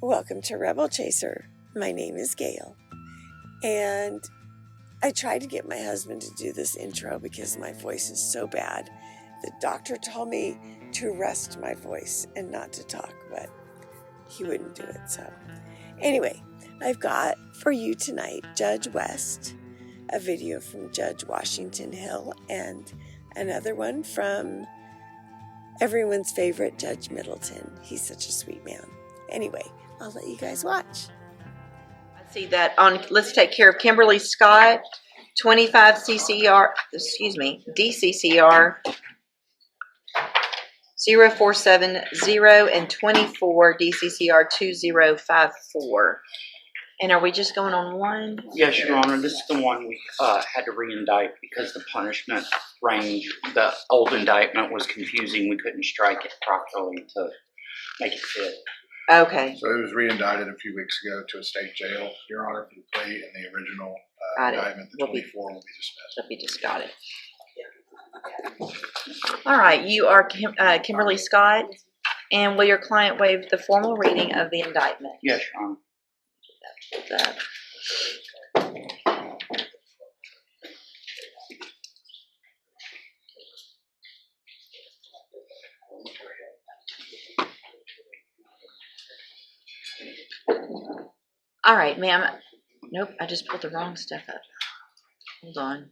Welcome to Rebel Chaser. My name is Gail, and I tried to get my husband to do this intro because my voice is so bad. The doctor told me to rest my voice and not to talk, but he wouldn't do it. So anyway, I've got for you tonight Judge West, a video from Judge Washington Hill, and another one from everyone's favorite Judge Middleton. He's such a sweet man. Anyway, I'll let you guys watch. I see that on, let's take care of Kimberly Scott, 25 DCCR 0470 and 24 DCCR 2054. And are we just going on one? Yes, Your Honor. This is the one we had to re-indict because the punishment range, the old indictment was confusing. We couldn't strike it properly to make it fit. Okay. So it was re-indicted a few weeks ago to a state jail, Your Honor, for the plea, and the original indictment, the 24, will be dismissed. Let me just got it. All right. You are Kimberly Scott, and will your client waive the formal reading of the indictment? Yes, Your Honor. All right, ma'am. Nope, I just pulled the wrong stuff up. Hold on.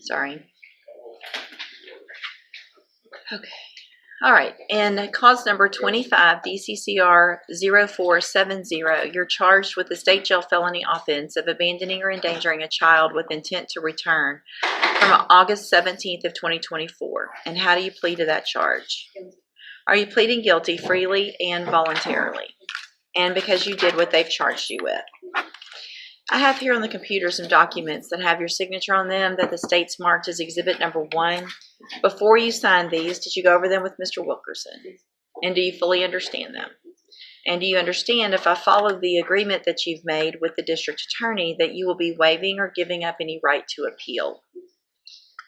Sorry. Okay. All right. And cause number 25 DCCR 0470, you're charged with the state jail felony offense of abandoning or endangering a child with intent to return from August 17th of 2024. And how do you plead to that charge? Are you pleading guilty freely and voluntarily? And because you did what they've charged you with? I have here on the computer some documents that have your signature on them that the state's marked as exhibit number 1. Before you signed these, did you go over them with Mr. Wilkerson? And do you fully understand them? And do you understand, if I follow the agreement that you've made with the district attorney, that you will be waiving or giving up any right to appeal?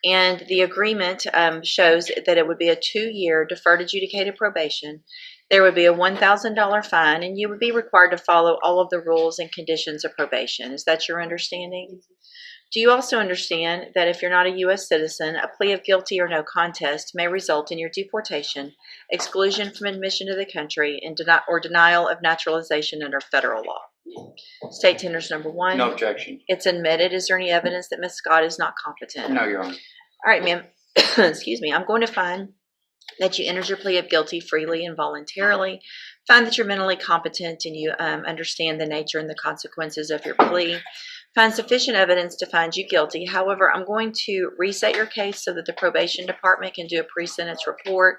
And the agreement shows that it would be a 2-year deferred adjudicated probation. There would be a $1,000 fine, and you would be required to follow all of the rules and conditions of probation. Is that your understanding? Do you also understand that if you're not a U.S. citizen, a plea of guilty or no contest may result in your deportation, exclusion from admission to the country, and denial of naturalization under federal law? State tenders number 1. No objection. It's admitted. Is there any evidence that Ms. Scott is not competent? No, Your Honor. All right, ma'am. Excuse me. I'm going to find that you entered your plea of guilty freely and voluntarily. Find that you're mentally competent and you understand the nature and the consequences of your plea. Find sufficient evidence to find you guilty. However, I'm going to reset your case so that the probation department can do a pre-sentence report.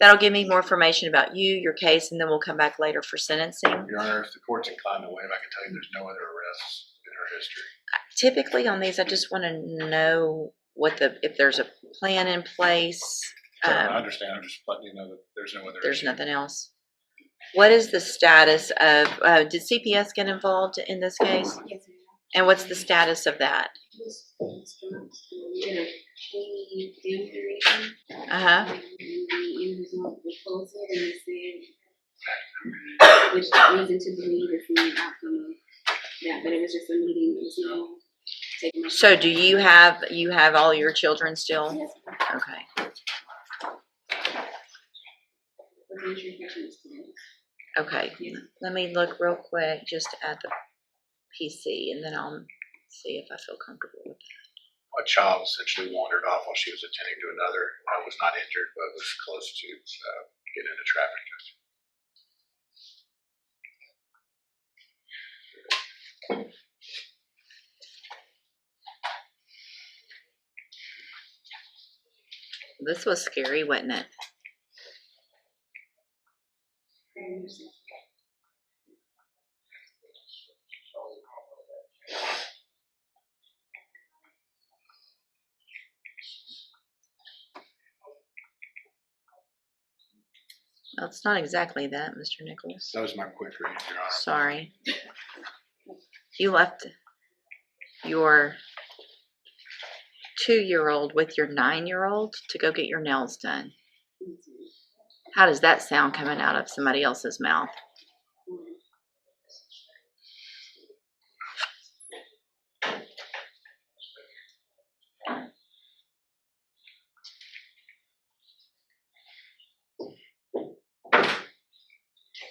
That'll give me more information about you, your case, and then we'll come back later for sentencing. Your Honor, if the court's inclined to waive, I can tell you there's no other arrests in her history. Typically on these, I just want to know if there's a plan in place. So I understand. I'm just letting you know that there's no other There's issue. nothing else. What is the status of, did CPS get involved in this case? Yes, ma'am. And what's the status of that? Uh-huh. Which reason to believe it's the outcome of that, but it was just a meeting. It was no taking my. So do you have all your children still? Yes. Okay. Okay. Let me look real quick just at the PC, and then I'll see if I feel comfortable with that. A child essentially wandered off while she was attending to another. Was not injured, but was close to getting into traffic. This was scary, wasn't it? Well, it's not exactly that, Mr. Nichols. That was my quick read, Your Honor. Sorry. You left your 2-year-old with your 9-year-old to go get your nails done. How does that sound coming out of somebody else's mouth?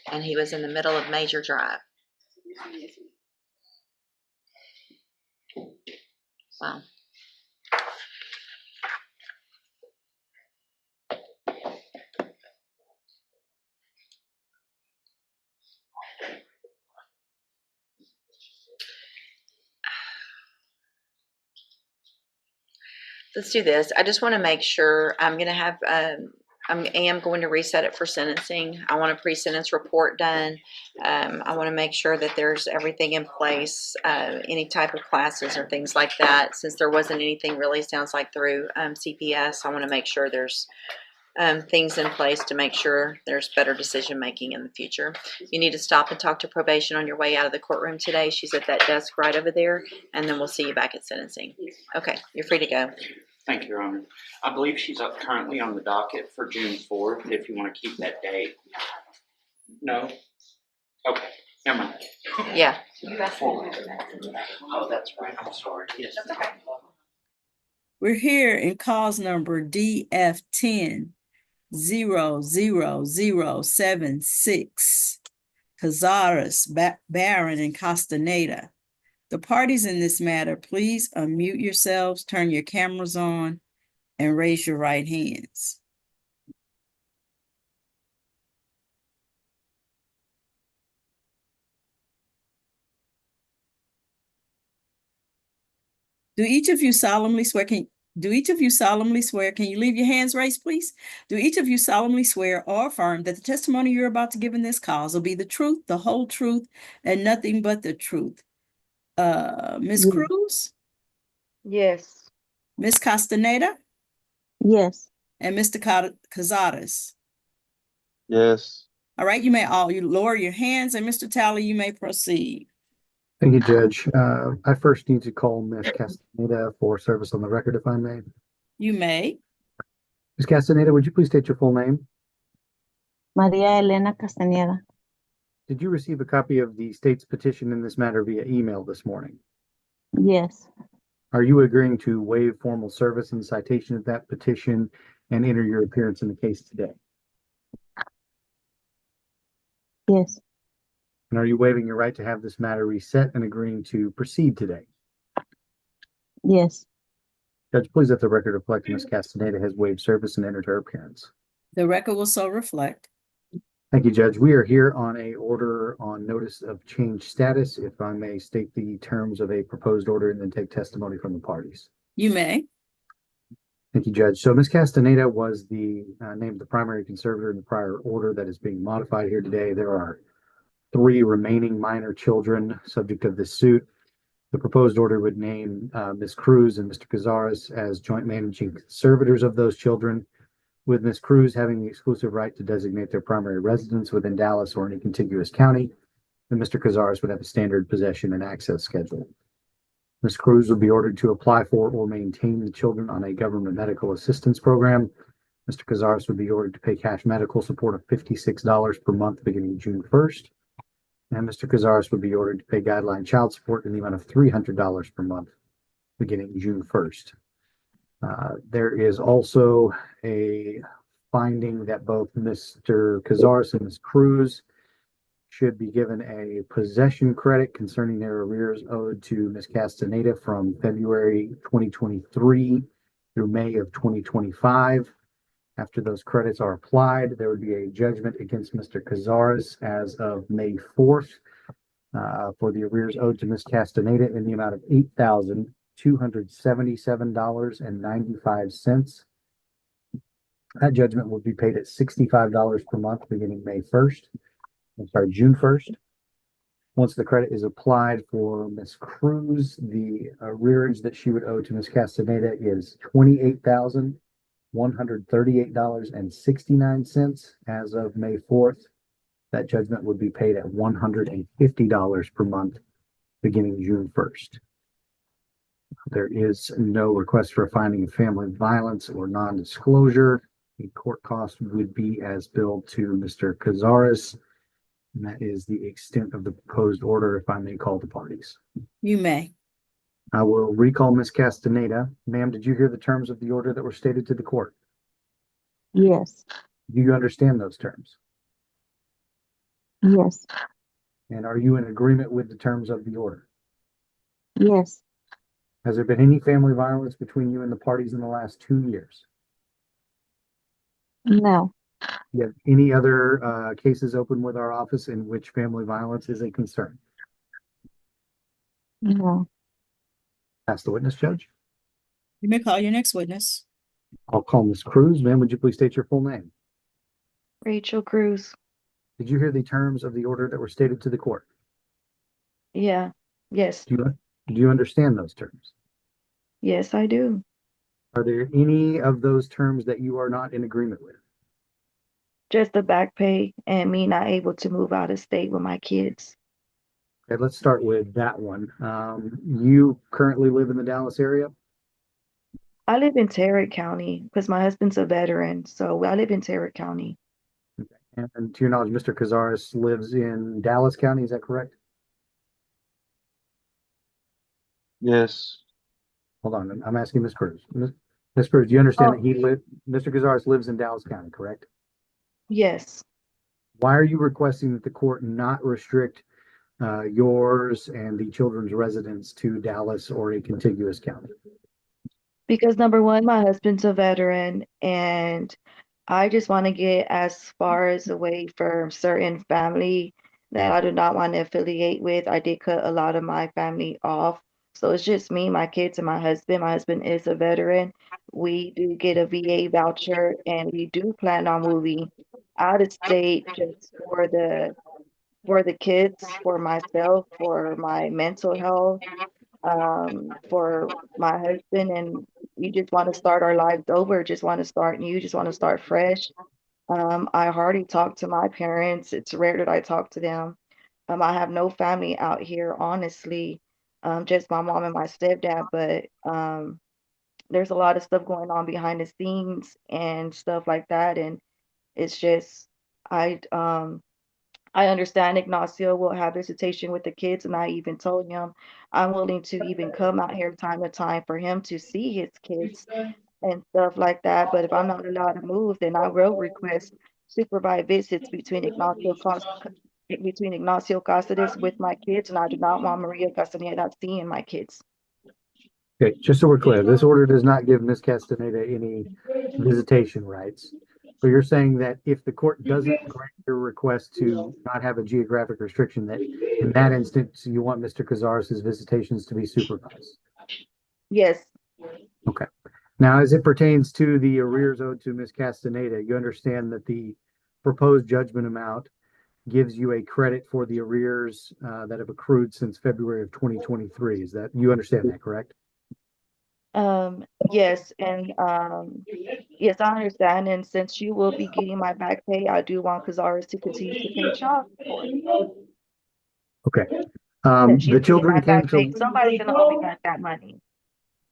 And he was in the middle of Major Drive. Wow. Let's do this. I just want to make sure I'm going to have, I am going to reset it for sentencing. I want a pre-sentence report done. I want to make sure that there's everything in place, any type of classes or things like that. Since there wasn't anything really, sounds like through CPS, I want to make sure there's things in place to make sure there's better decision making in the future. You need to stop and talk to probation on your way out of the courtroom today. She's at that desk right over there, and then we'll see you back at sentencing. Okay, you're free to go. Thank you, Your Honor. I believe she's up currently on the docket for June 4th, if you want to keep that date. No? Okay, never mind. Yeah. Oh, that's right, I'm sorry. Yes. We're here in cause number DF10-00076, Cazares, Barron, and Castaneda. The parties in this matter, please unmute yourselves, turn your cameras on, and raise your right hands. Do each of you solemnly swear, can you leave your hands raised, please? Do each of you solemnly swear or affirm that the testimony you're about to give in this cause will be the truth, the whole truth, and nothing but the truth? Ms. Cruz, Yes. Ms. Castaneda, Yes. and Mr. Cazares? Yes. All right, you lower your hands, and Mr. Talley, you may proceed. Thank you, Judge. I first need to call Ms. Castaneda for service on the record, if I may. You may. Ms. Castaneda, would you please state your full name? María Elena Castañeda. Did you receive a copy of the state's petition in this matter via email this morning? Yes. Are you agreeing to waive formal service and citation of that petition and enter your appearance in the case today? Yes. And are you waiving your right to have this matter reset and agreeing to proceed today? Yes. Judge, please let the record reflect Ms. Castaneda has waived service and entered her appearance. The record will so reflect. Thank you, Judge. We are here on a order on notice of change status. If I may state the terms of a proposed order and then take testimony from the parties. You may. Thank you, Judge. So Ms. Castaneda was the named the primary conservator in the prior order that is being modified here today. There are 3 remaining minor children subject of this suit. The proposed order would name Ms. Cruz and Mr. Cazares as joint managing conservators of those children, with Ms. Cruz having the exclusive right to designate their primary residence within Dallas or any contiguous county, and Mr. Cazares would have a standard possession and access schedule. Ms. Cruz would be ordered to apply for or maintain the children on a government medical assistance program. Mr. Cazares would be ordered to pay cash medical support of $56 per month beginning June 1st. And Mr. Cazares would be ordered to pay guideline child support in the amount of $300 per month beginning June 1st. There is also a finding that both Mr. Cazares and Ms. Cruz should be given a possession credit concerning their arrears owed to Ms. Castaneda from February 2023 through May of 2025. After those credits are applied, there would be a judgment against Mr. Cazares as of May 4th for the arrears owed to Ms. Castaneda in the amount of $8,277.95. That judgment will be paid at $65 per month beginning June 1st. Once the credit is applied for Ms. Cruz, the arrearage that she would owe to Ms. Castaneda is $28,138.69 as of May 4th. That judgment would be paid at $150 per month beginning June 1st. There is no request for a finding of family violence or non-disclosure. The court cost would be as billed to Mr. Cazares. And that is the extent of the proposed order, if I may call the parties. You may. I will recall Ms. Castaneda. Ma'am, did you hear the terms of the order that were stated to the court? Yes. Do you understand those terms? Yes. And are you in agreement with the terms of the order? Yes. Has there been any family violence between you and the parties in the last 2 years? No. Do you have any other cases open with our office in which family violence is a concern? No. Ask the witness, Judge. You may call your next witness. I'll call Ms. Cruz. Ma'am, would you please state your full name? Rachel Cruz. Did you hear the terms of the order that were stated to the court? Yeah. Yes. Do you understand those terms? Yes, I do. Are there any of those terms that you are not in agreement with? Just the back pay and me not able to move out of state with my kids. Okay, let's start with that one. You currently live in the Dallas area? I live in Tarrant County because my husband's a veteran. So I live in Tarrant County. And to your knowledge, Mr. Cazares lives in Dallas County, is that correct? Yes. Hold on, I'm asking Ms. Cruz. Ms. Cruz, do you understand that Mr. Cazares lives in Dallas County, correct? Yes. Why are you requesting that the court not restrict yours and the children's residence to Dallas or a contiguous county? Because number one, my husband's a veteran and I just want to get as far as away from certain family that I do not want to affiliate with. I did cut a lot of my family off. So it's just me, my kids, and my husband. My husband is a veteran. We do get a VA voucher and we do plan on moving out of state just for the kids, for myself, for my mental health, for my husband, and we just want to start our lives over, just want to start new, just want to start fresh. I hardly talk to my parents. It's rare that I talk to them. I have no family out here, honestly. Just my mom and my stepdad, but there's a lot of stuff going on behind the scenes and stuff like that. And it's just I understand Ignacio will have visitation with the kids, and I even told him I'm willing to even come out here time to time for him to see his kids and stuff like that. But if I'm not allowed to move, then I will request supervised visits between Ignacio Cáceres with my kids, and I do not want Maria Castaneda seeing my kids. Okay, just so we're clear, this order does not give Ms. Castaneda any visitation rights. So you're saying that if the court doesn't grant your request to not have a geographic restriction, that in that instance, you want Mr. Cazares' visitations to be supervised? Yes. Okay. Now, as it pertains to the arrears owed to Ms. Castaneda, you understand that the proposed judgment amount gives you a credit for the arrears that have accrued since February of 2023. Is that, you understand that, correct? Yes, and yes, I understand. And since you will be getting my back pay, I do want Cazares to continue to pay child support. Okay. Since The she's getting children my came back pay, to somebody's gonna owe me back that money.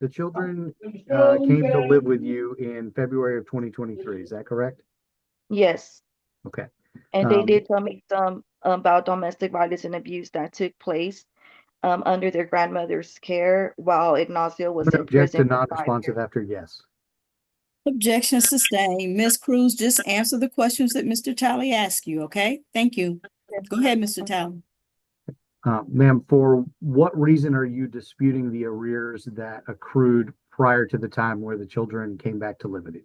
the children came to live with you in February of 2023. Is that correct? Yes. Okay. And they did tell me some about domestic violence and abuse that took place under their grandmother's care while Ignacio was in Object to prison for 5 non-responsive years. after yes. Objection sustained. Ms. Cruz, just answer the questions that Mr. Talley asked you, okay? Thank you. Go ahead, Mr. Talley. Ma'am, for what reason are you disputing the arrears that accrued prior to the time where the children came back to live with you?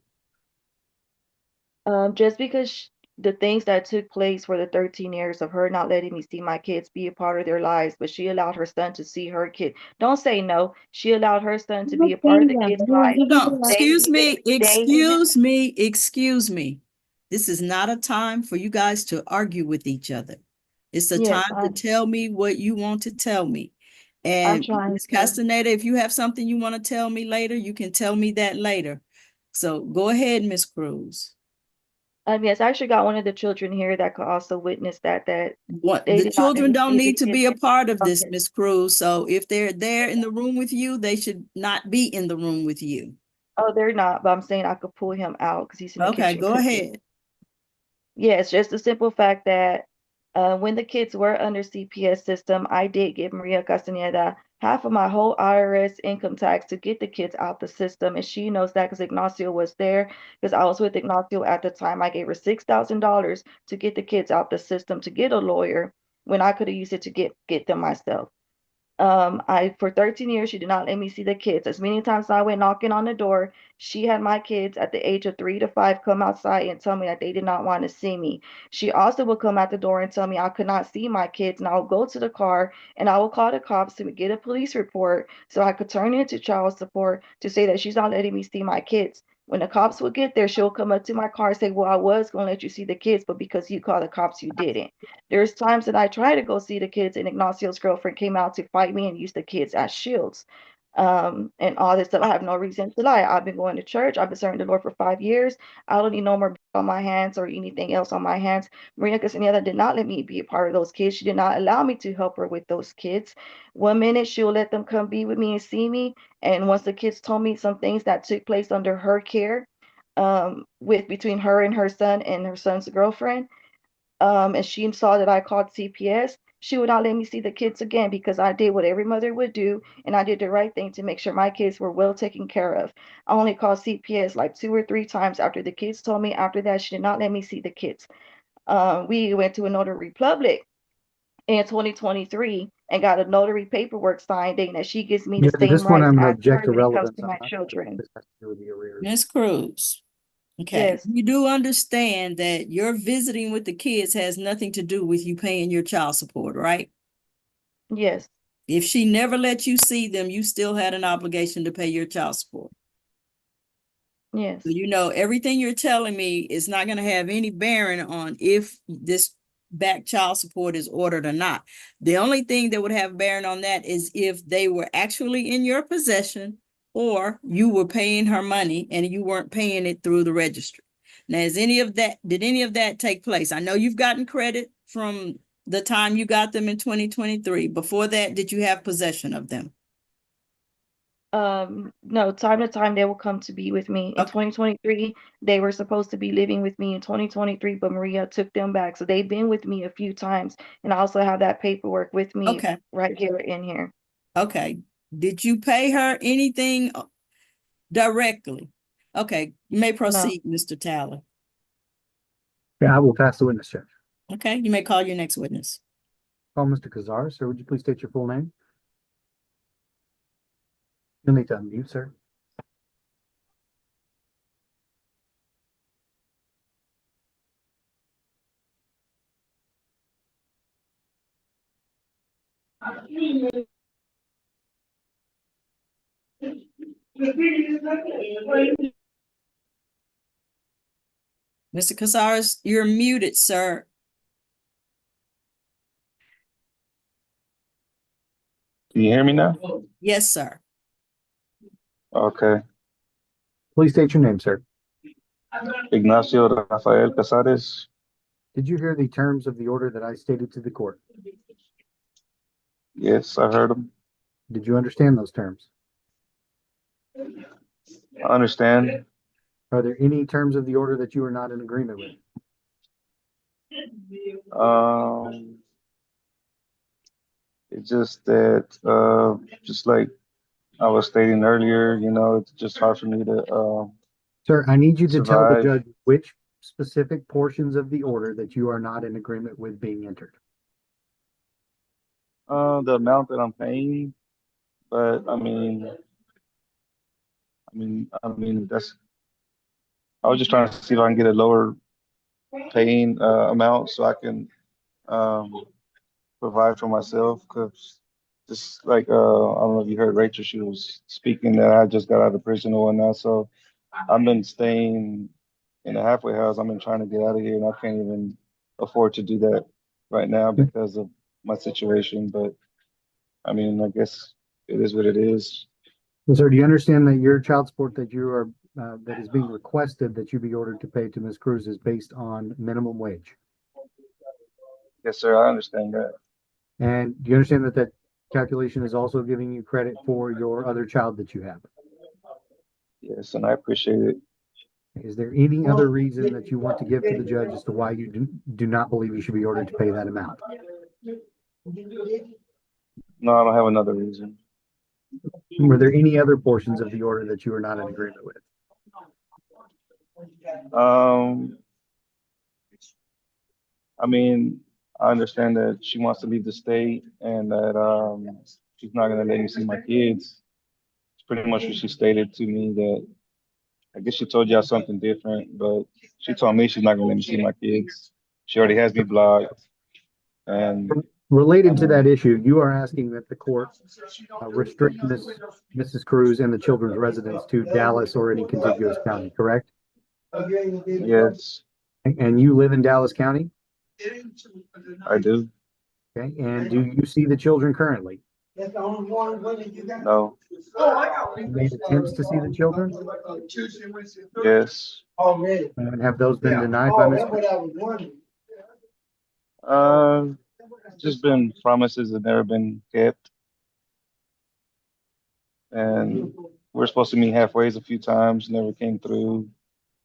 Just because the things that took place for the 13 years of her not letting me see my kids be a part of their lives, but she allowed her son to see her kid. Don't say no. She allowed her son to be a part of the kid's life. No, excuse me. This is not a time for you guys to argue with each other. It's a Yes, time to tell me what you want to tell me. I'm And trying Ms. to. Castaneda, if you have something you want to tell me later, you can tell me that later. So go ahead, Ms. Cruz. Yes, I actually got one of the children here that could also witness that What they the did not let children me don't see the need to kids. be a part of this, Okay. Miss Cruz. So if they're there in the room with you, they should not be in the room with you. Oh, they're not, but I'm saying I could pull him out because he's in the Okay, kitchen go cooking. ahead. Yeah, it's just the simple fact that when the kids were under CPS system, I did give Maria Castaneda half of my whole IRS income tax to get the kids out the system. And she knows that because Ignacio was there, because I was with Ignacio at the time. I gave her $6,000 to get the kids out the system to get a lawyer when I could have used it to get them myself. I for 13 years she did not let me see the kids. As many times as I went knocking on the door, she had my kids at the age of 3 to 5 come outside and tell me that they did not want to see me. She also would come at the door and tell me I could not see my kids, and I would go to the car and I would call the cops to get a police report so I could turn into child support to say that she's not letting me see my kids. When the cops would get there, she'll come up to my car and say, well, I was going to let you see the kids, but because you called the cops, you didn't. There's times that I try to go see the kids, and Ignacio's girlfriend came out to fight me and use the kids as shields. And all this stuff. I have no reason to lie. I've been going to church. I've been serving the Lord for 5 years. I don't need no more on my hands or anything else on my hands. Maria Castaneda did not let me be a part of those kids. She did not allow me to help her with those kids. One minute she'll let them come be with me and see me. And once the kids told me some things that took place under her care, with between her and her son and her son's girlfriend, and she saw that I called CPS, she would not let me see the kids again because I did what every mother would do, and I did the right thing to make sure my kids were well taken care of. I only called CPS like 2 or 3 times after the kids told me. After that, she did not let me see the kids. We went to a notary public in 2023 and got a notary paperwork signed saying that she gives me the Judge, same this one rights I'm going to as object her to when it comes relevance. to I'm my not sure if children. this has to do with the arrears. Miss Cruz. Okay, Yes, you do understand that your visiting with the kids has nothing to do with you paying your child support, right? yes, If she never let you see them, you still had an obligation to pay your child support. yes. So, you know, everything you're telling me is not going to have any bearing on if this back child support is ordered or not. The only thing that would have bearing on that is if they were actually in your possession or you were paying her money and you weren't paying it through the registry. Now, did any of that take place? I know you've gotten credit from the time you got them in 2023. Before that, did you have possession of them? No, time to time they will come to be with me. In Okay. 2023, they were supposed to be living with me in 2023, but Maria took them back. So they've been with me a few times, and I also have that paperwork with me Okay. right here in here. Okay. Did you pay her anything directly? Okay, you may No. proceed, Mr. Talley. Yeah, I will pass the witness, Judge. Okay, you may call your next witness. Call Mr. Kazar. Sir, would you please state your full name? You'll need to unmute, sir. Mr. Casares, you're muted, sir. Can you hear me now? Yes, sir. Okay. Please state your name, sir. Ignacio Rafael Casares. Did you hear the terms of the order that I stated to the court? Yes, I heard him. Did you understand those terms? I understand. Are there any terms of the order that you are not in agreement with? It's just that, just like I was stating earlier, you know, it's just hard for me to Sir, I need you to tell the survive. judge which specific portions of the order that you are not in agreement with being entered. The amount that I'm paying, but I mean that's. I was just trying to see if I can get a lower paying amount so I can um, provide for myself. Because just like I don't know if you heard Rachel, she was speaking that I just got out of prison or whatnot. So I've been staying in a halfway house. I've been trying to get out of here, and I can't even afford to do that right now because of my situation. But I mean, I guess it is what it is. Well, sir, do you understand that your child support that you are that is being requested that you be ordered to pay to Ms. Cruz is based on minimum wage. Yes, sir, I understand that. And do you understand that that calculation is also giving you credit for your other child that you have? Yes, and I appreciate it. Is there any other reason that you want to give to the judge as to why you do not believe you should be ordered to pay that amount? No, I don't have another reason. Were there any other portions of the order that you were not in agreement with? I mean, I understand that she wants to leave the state and that she's not gonna let me see my kids. It's pretty much what she stated to me. That I guess she told y'all something different, but she told me she's not gonna let me see my kids. She already has me blocked. And Related to that issue, you are asking that the court restrict Mrs. Cruz and the children's residence to Dallas or any contiguous county, correct? yes, And you live in Dallas County? I do. Okay, and do you see the children currently? No. You made attempts to see the children? Yes. And have those been denied by Ms. Cruz? Just been promises that never been kept. And we're supposed to meet halfway a few times, never came through.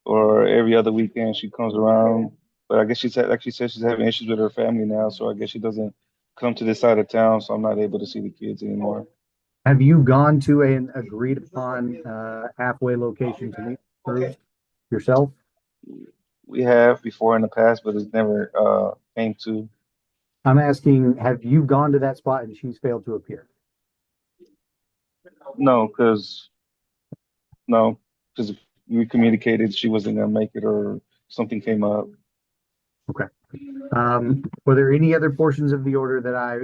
Or every other weekend she comes around. But I guess like she said, she's having issues with her family now, so I guess she doesn't come to this side of town, so I'm not able to see the kids anymore. Have you gone to an agreed upon halfway location to meet Cruz yourself? We have before in the past, but it's never came to. I'm asking, have you gone to that spot and she's failed to appear? No, because we communicated she wasn't gonna make it or something came up. Okay. Were there any other portions of the order that I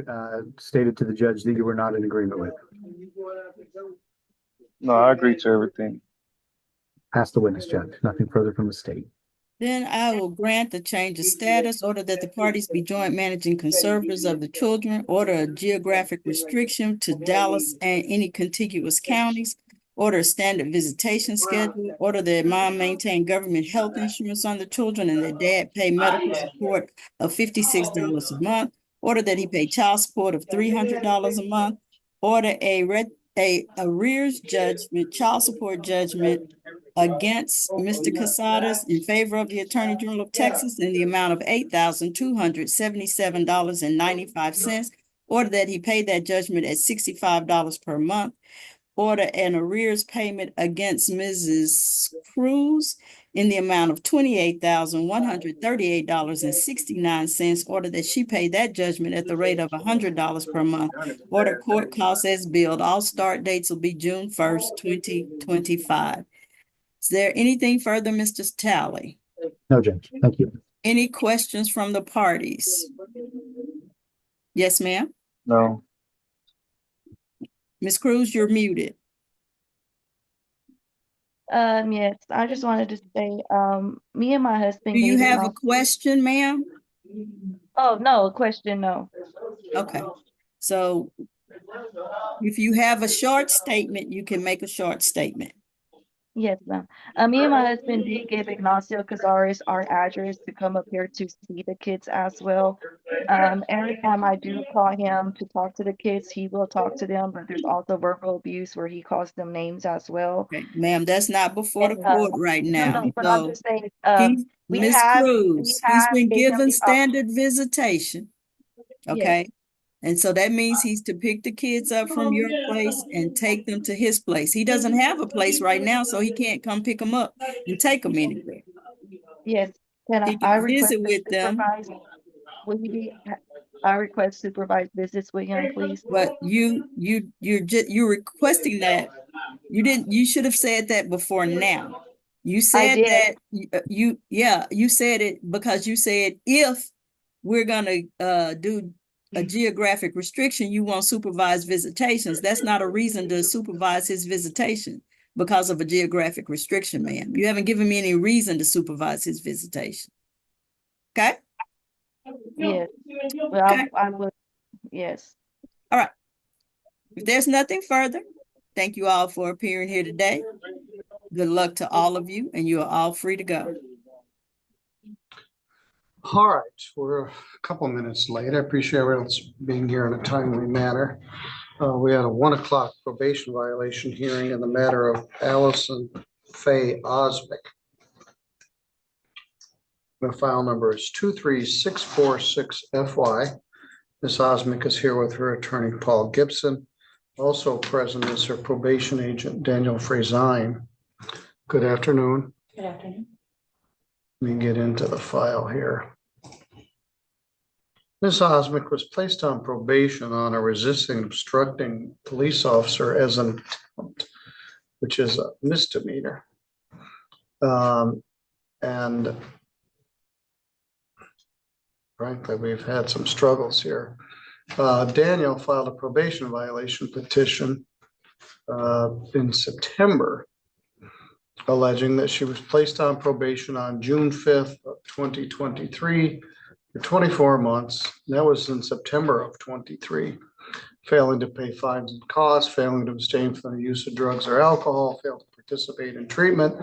stated to the judge that you were not in agreement with? No, I agree to everything. Ask the witness, judge. Nothing further from the state. Then I will grant the change of status, order that the parties be joint managing conservators of the children, order a geographic restriction to Dallas and any contiguous counties, order a standard visitation schedule, order that mom maintain government health insurance on the children and that dad pay medical support of $56 a month, order that he pay child support of $300 a month, order a arrears judgment, child support judgment against Mr. Casadas in favor of the Attorney General of Texas in the amount of $8,277.95. Order that he pay that judgment at $65 per month. Order an arrears payment against Mrs. Cruz in the amount of $28,138.69. Order that she pay that judgment at the rate of $100 per month. Order court costs as billed. All start dates will be June 1st, 2025. Is there anything further, Mr. Talley? No, Judge. Thank you. Any questions from the parties? Yes, ma'am. No. Ms. Cruz, you're muted. Yes, I just wanted to say, me and my husband Do you gave have a question, ma'am? Oh, no, a question, no. Okay. So if you have a short statement, you can make a short statement. Yes, ma'am. Me and my husband did give Ignacio Casares our address to come up here to see the kids as well. Every time I do call him to talk to the kids, he will talk to them, but there's also verbal abuse where he calls them names as well. Okay, ma'am, that's not before the court right now. No, but I'm just saying, Ms. Cruz, he's been gave him given the standard visitation. Okay. Yes. And so that means he's to pick the kids up from your place and take them to his place. He doesn't have a place right now, so he can't come pick them up and take them anywhere. Yes, can He I can request visit with them, will he be, I request supervised visits with him, please? but you're requesting that. You should have said that before now. You said that you said it because you said if we're gonna do a geographic restriction, you want supervised visitations. That's not a reason to supervise his visitation because of a geographic restriction, ma'am. You haven't given me any reason to supervise his visitation. Okay? Yes. Well, Okay. I would, yes. All right. If there's nothing further, thank you all for appearing here today. Good luck to all of you, and you are all free to go. All right, we're a couple minutes late. I appreciate everyone's being here in a timely manner. We had a 1 o'clock probation violation hearing in the matter of Allison Faye Osmick. The file number is 23646FY. Ms. Osmick is here with her attorney, Paul Gibson. Also present is her probation agent, Daniel Frazine. Good afternoon. Good afternoon. Let me get into the file here. Ms. Osmick was placed on probation on a resisting obstructing police officer as an attempt, which is a misdemeanor. And frankly, we've had some struggles here. Daniel filed a probation violation petition in September, alleging that she was placed on probation on June 5th of 2023 for 24 months. That was in September of 23. Failing to pay fines and costs, failing to abstain from the use of drugs or alcohol, failed to participate in treatment,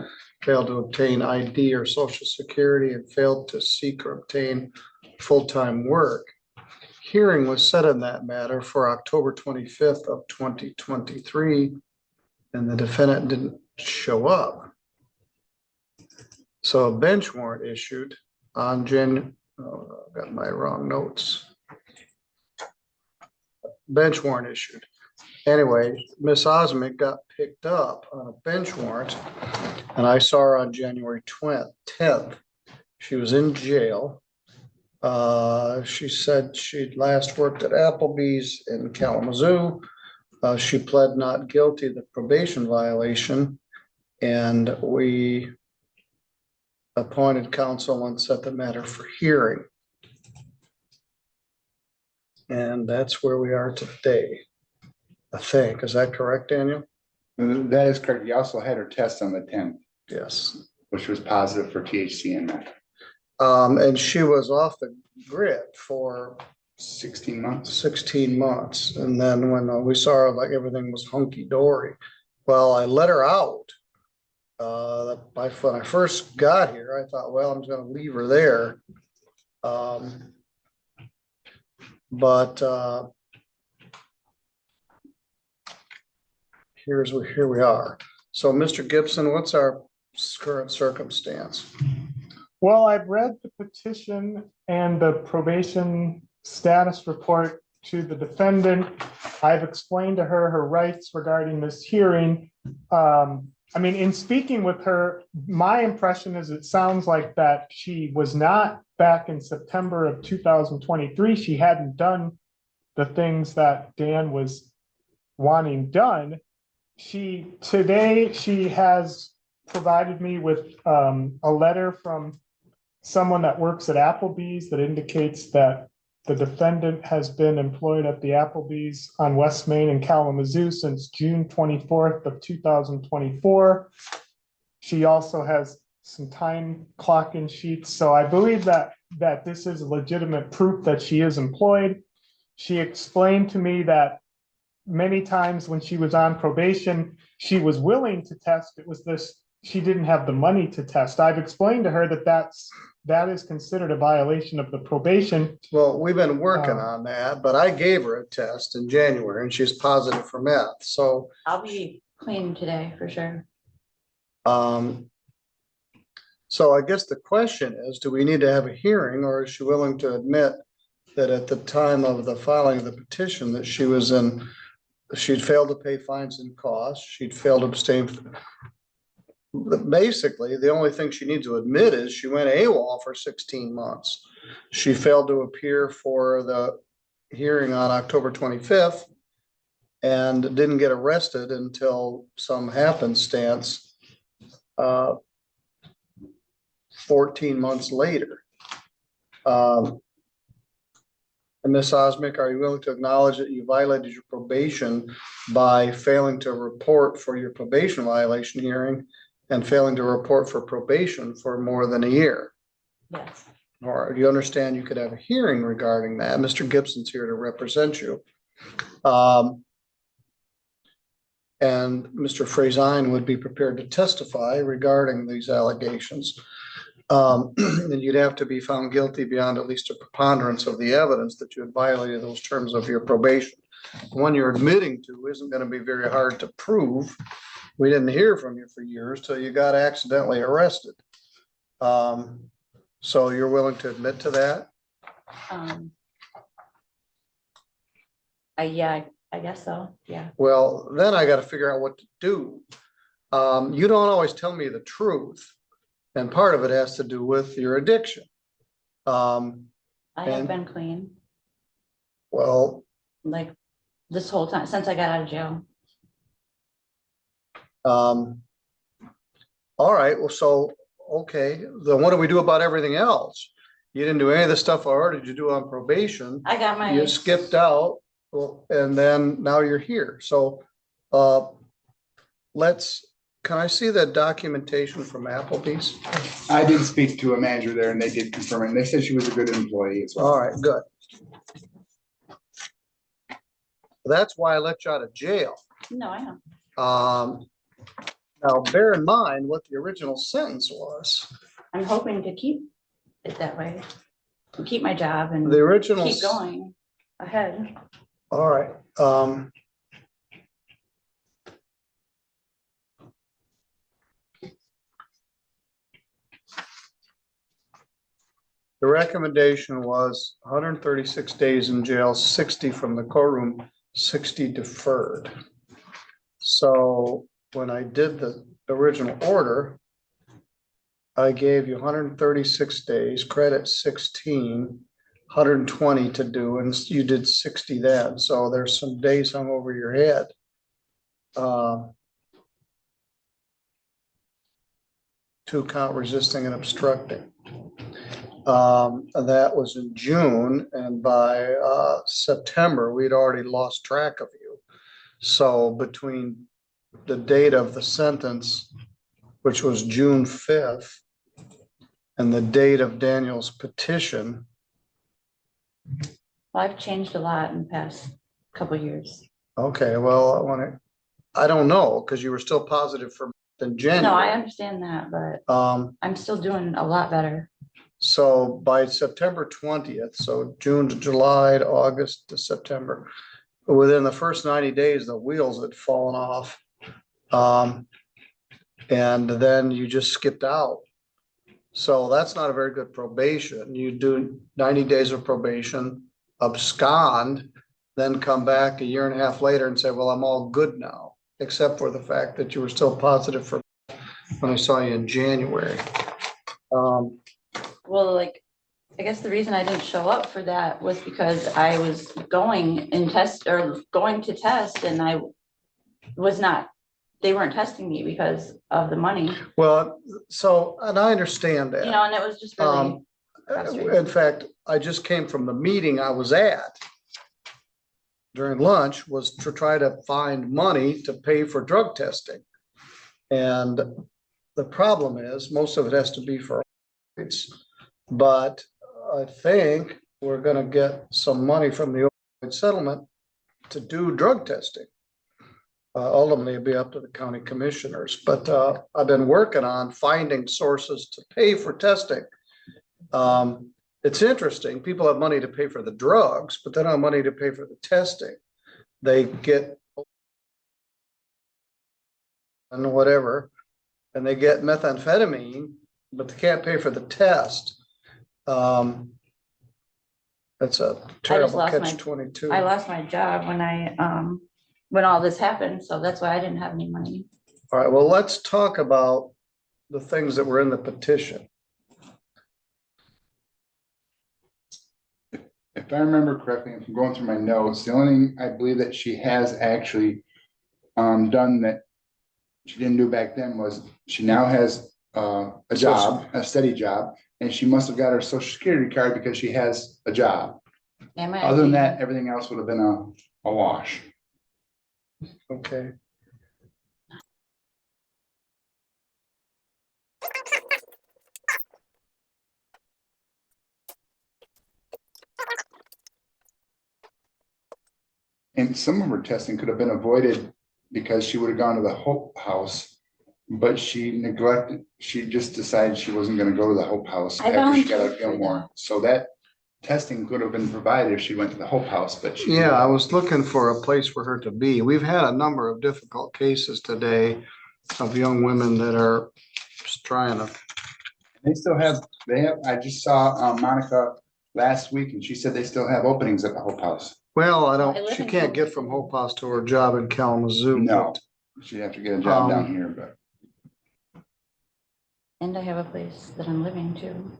failed to obtain ID or Social Security, and failed to seek or obtain full-time work. Hearing was set in that matter for October 25th of 2023, and the defendant didn't show up. So a bench warrant issued on I've got my wrong notes. Bench warrant issued. Anyway, Miss Osmick got picked up on a bench warrant, and I saw her on January 10th. She was in jail. She said she'd last worked at Applebee's in Kalamazoo. She pled not guilty to the probation violation, and we appointed counsel and set the matter for hearing. And that's where we are today, I think. Is that correct, Daniel? That is correct. You also had her test on the 10th. Yes. Which was positive for THC in that. And she was off the grid for 16 months. 16 months. And then when we saw her, like everything was hunky-dory. Well, I let her out. When I first got here, I thought, well, I'm just going to leave her there. But here we are. So, Mr. Gibson, what's our current circumstance? Well, I've read the petition and the probation status report to the defendant. I've explained to her her rights regarding this hearing. I mean, in speaking with her, my impression is it sounds like that she was not back in September of 2023. She hadn't done the things that Dan was wanting done. Today she has provided me with a letter from someone that works at Applebee's that indicates that the defendant has been employed at the Applebee's on West Main in Kalamazoo since June 24th of 2024. She also has some time clocking sheets. So I believe that this is legitimate proof that she is employed. She explained to me that many times when she was on probation, she was willing to test. It was this, she didn't have the money to test. I've explained to her that is considered a violation of the probation. Well, we've been working on that, but I gave her a test in January and she's positive for meth. So I'll be clean today for sure. So I guess the question is, do we need to have a hearing, or is she willing to admit that at the time of the filing of the petition that she'd failed to pay fines and costs, she'd failed to abstain. Basically, the only thing she needs to admit is she went AWOL for 16 months. She failed to appear for the hearing on October 25th and didn't get arrested until some happenstance 14 months later. And Ms. Osmick, are you willing to acknowledge that you violated your probation by failing to report for your probation violation hearing and failing to report for probation for more than a year? Yes. Or do you understand you could have a hearing regarding that? Mr. Gibson's here to represent you. and Mr. Frazine would be prepared to testify regarding these allegations. Then you'd have to be found guilty beyond at least a preponderance of the evidence that you had violated those terms of your probation. The one you're admitting to isn't going to be very hard to prove. We didn't hear from you for years till you got accidentally arrested. So you're willing to admit to that? Yeah, I guess so, yeah. Well, then I got to figure out what to do. You don't always tell me the truth, and part of it has to do with your addiction. I have And- been clean, Well, like, this whole time, since I got out of jail. all right, well, so, okay, then what do we do about everything else? You didn't do any of the stuff I ordered you to do on probation. I got my. You skipped out, well, and then now you're here. So, can I see that documentation from Applebee's? I did speak to a manager there and they did confirm it. And they said she was a good employee as well. All right, good. That's why I let you out of jail. No, I know. Now bear in mind what the original sentence was. I'm hoping to keep it that way, and keep my job and The original. keep going ahead. All right, the recommendation was 136 days in jail, 60 from the courtroom, 60 deferred. So when I did the original order, I gave you 136 days, credit 16, 120 to do, and you did 60 then. So there's some days hung over your head. To count resisting and obstructing. And that was in June, and by September, we'd already lost track of you. So between the date of the sentence, which was June 5th, and the date of Daniel's petition. Well, I've changed a lot in the past couple of years. Okay, well, I don't know, because you were still positive for in January. No, I understand that, but I'm still doing a lot better. So by September 20th, so June to July to August to September, within the first 90 days, the wheels had fallen off. And then you just skipped out. So that's not a very good probation. You do 90 days of probation, abscond, then come back a year and a half later and say, well, I'm all good now, except for the fact that you were still positive for when I saw you in January. Well, like, I guess the reason I didn't show up for that was because I was going to test and I was not, they weren't testing me because of the money. Well, so, and I understand that. You know, and it was just really frustrating. In fact, I just came from the meeting I was at during lunch, was to try to find money to pay for drug testing. And the problem is most of it has to be for opioids. But I think we're going to get some money from the opioid settlement to do drug testing. Ultimately, it'll be up to the county commissioners, but I've been working on finding sources to pay for testing. It's interesting. People have money to pay for the drugs, but they don't have money to pay for the testing. They get and whatever, and they get methamphetamine, but they can't pay for the test. That's a terrible catch-22. I lost my job when all this happened, so that's why I didn't have any money. All right, well, let's talk about the things that were in the petition. If I remember correctly, if I'm going through my notes, the only thing I believe that she has actually done that she didn't do back then was she now has a job, a steady job, and she must have got her social security card because she has a job. Other than that, everything else would have been a wash. Okay. And some of her testing could have been avoided because she would have gone to the Hope House, but she just decided she wasn't gonna go to the Hope House I after she got out volunteered of for Gilmore. that. So that testing could have been provided if she went to the Hope House, but she. Yeah, I was looking for a place for her to be. We've had a number of difficult cases today of young women that are just trying to. I just saw Monica last week and she said they still have openings at the Hope House. Well, I live she in can't get Kansas from City. Hope House to her job in Kalamazoo. No, she'd have to get a job down here, but. And I have a place that I'm living too.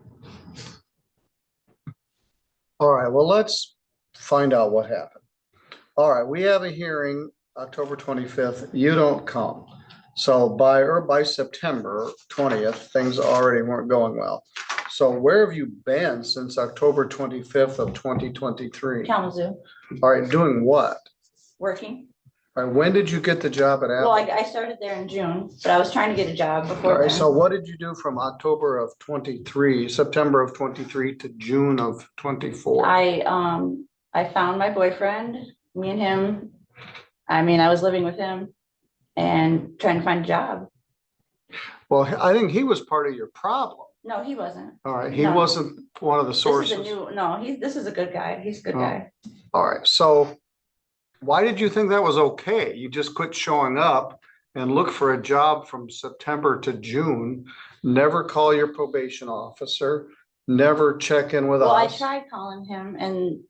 All right, well, let's find out what happened. All right, we have a hearing October 25th. You don't come. So by September 20th, things already weren't going well. So where have you been since October 25th of 2023? Kalamazoo, All right, doing what? working. All right, when did you get the job at Apple? Well, I started there in June, but I was trying to get a job All before right, then. so what did you do from October of 23, September of 23 to June of 24? I found my boyfriend, me and him. I mean, I was living with him and trying to find a job. Well, I think he was part of your problem. No, he wasn't. All right, he No. wasn't one of the sources. This is a good guy. He's a good guy. All right, so why did you think that was okay? You just quit showing up and look for a job from September to June, never call your probation officer, never check in with Well, I us. tried calling him and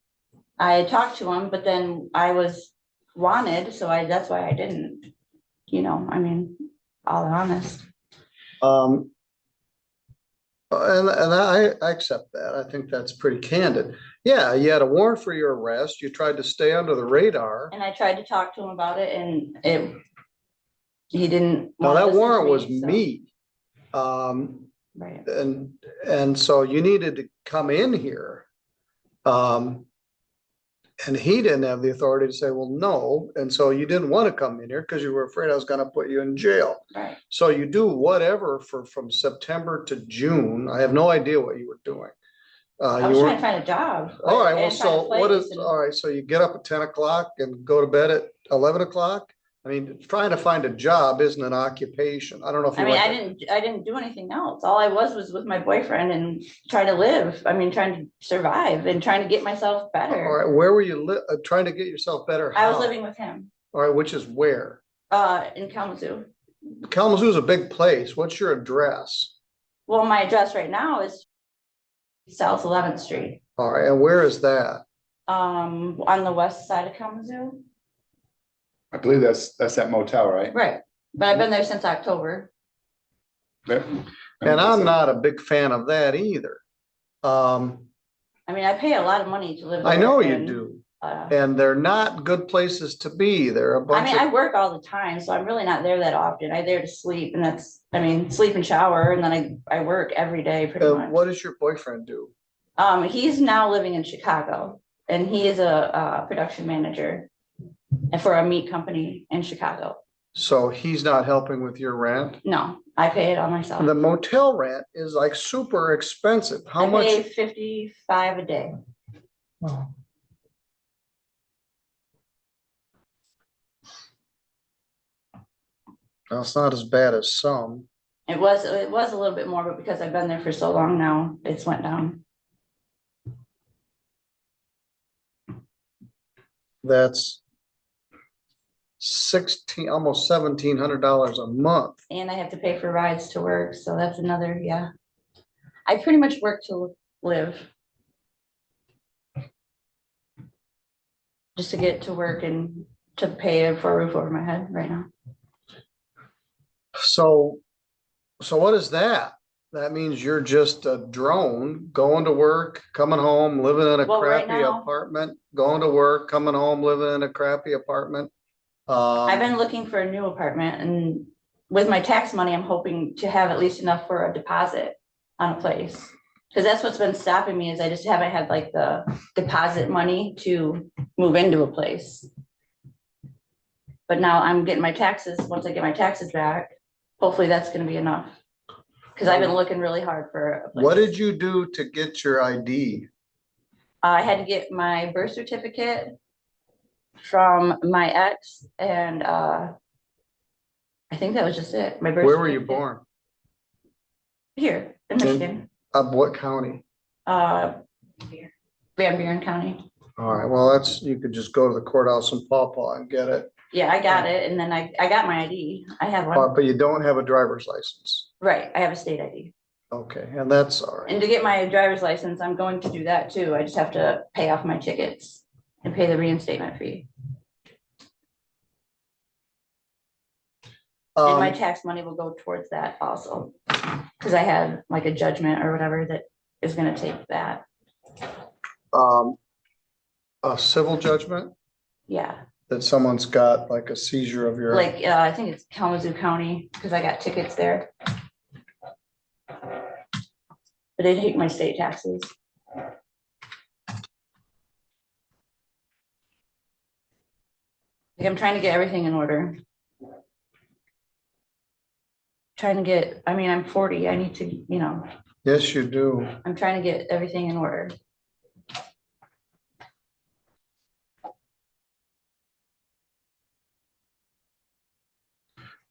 I talked to him, but then I was wanted, so that's why I didn't, I mean, all honest. And I accept that. I think that's pretty candid. Yeah, you had a warrant for your arrest. You tried to stay under the radar. And I tried to talk to him about it and he didn't. Now want to that listen to warrant me, was so- me. Right. And so you needed to come in here. And he didn't have the authority to say, well, no. And so you didn't want to come in here because you were afraid I was going to put you in jail. Right. So you do whatever from September to June. I have no idea what you were doing. I was trying to find a job. All right, well, and find a so what place is, and- all right, so you get up at 10 o'clock and go to bed at 11 o'clock? I mean, trying to find a job isn't an occupation. I don't know if you. I mean, went I didn't do anything else. All I was with my boyfriend and trying to live. I mean, trying to survive and trying to get myself better. All right, where were you trying to get yourself better? I was How? living with him, All right, which is where? in Kalamazoo. Kalamazoo's a big place. What's your address? Well, my address right now is South 11th Street, All right, and where is that? on the west side of Kalamazoo. I believe that's that motel, right? Right, but I've been there since October. Yep. And I'm not a big fan of that either. I mean, I pay a lot of money to live there. I know you and, do. uh, And they're not good places to be. They're a I bunch mean, of. I work all the time, so I'm really not there that often. I'm there to sleep and sleep and shower, and then I work every day pretty much. What does your boyfriend do? He's now living in Chicago and he is a production manager for a meat company in Chicago. So he's not helping with your rent? No, I pay it all myself. The motel rent is like super expensive. How I much? pay $55 a day. Oh. Well, it's not as bad as some. It was a little bit more, but because I've been there for so long now, it's went down. That's almost $1,700 a month. And I have to pay for rides to work, so that's another, yeah. I pretty much work to live. Just to get to work and to pay for a roof over my head right now. So what is that? That means you're just a drone going to work, coming home, living in a crappy apartment, going to work, coming home, living in a crappy apartment. I've been looking for a new apartment, and with my tax money, I'm hoping to have at least enough for a deposit on a place. Because that's what's been stopping me, is I just haven't had like the deposit money to move into a place. But now I'm getting my taxes. Once I get my taxes back, hopefully that's going to be enough. Because I've been looking really hard for a place. What did you do to get your ID? I had to get my birth certificate from my ex and I think that was just it. My birth Where were you certificate. born? Here in Michigan. Of what county? Van Buren County. All right, well, you could just go to the courthouse in Paw Paw and get it. Yeah, I got it, and then I got my ID. I have one. But you don't have a driver's license. Right, I have a state ID. Okay, and that's all right. And to get my driver's license, I'm going to do that too. I just have to pay off my tickets and pay the reinstatement fee. And my tax money will go towards that also, because I have like a judgment or whatever that is gonna take that. A civil judgment Yeah, that someone's got like a seizure of your. like, I think it's Kalamazoo County, because I got tickets there. But they take my state taxes. Like, I'm trying to get everything in order. I mean, I'm 40, I need to, Yes, you do. I'm trying to get everything in order.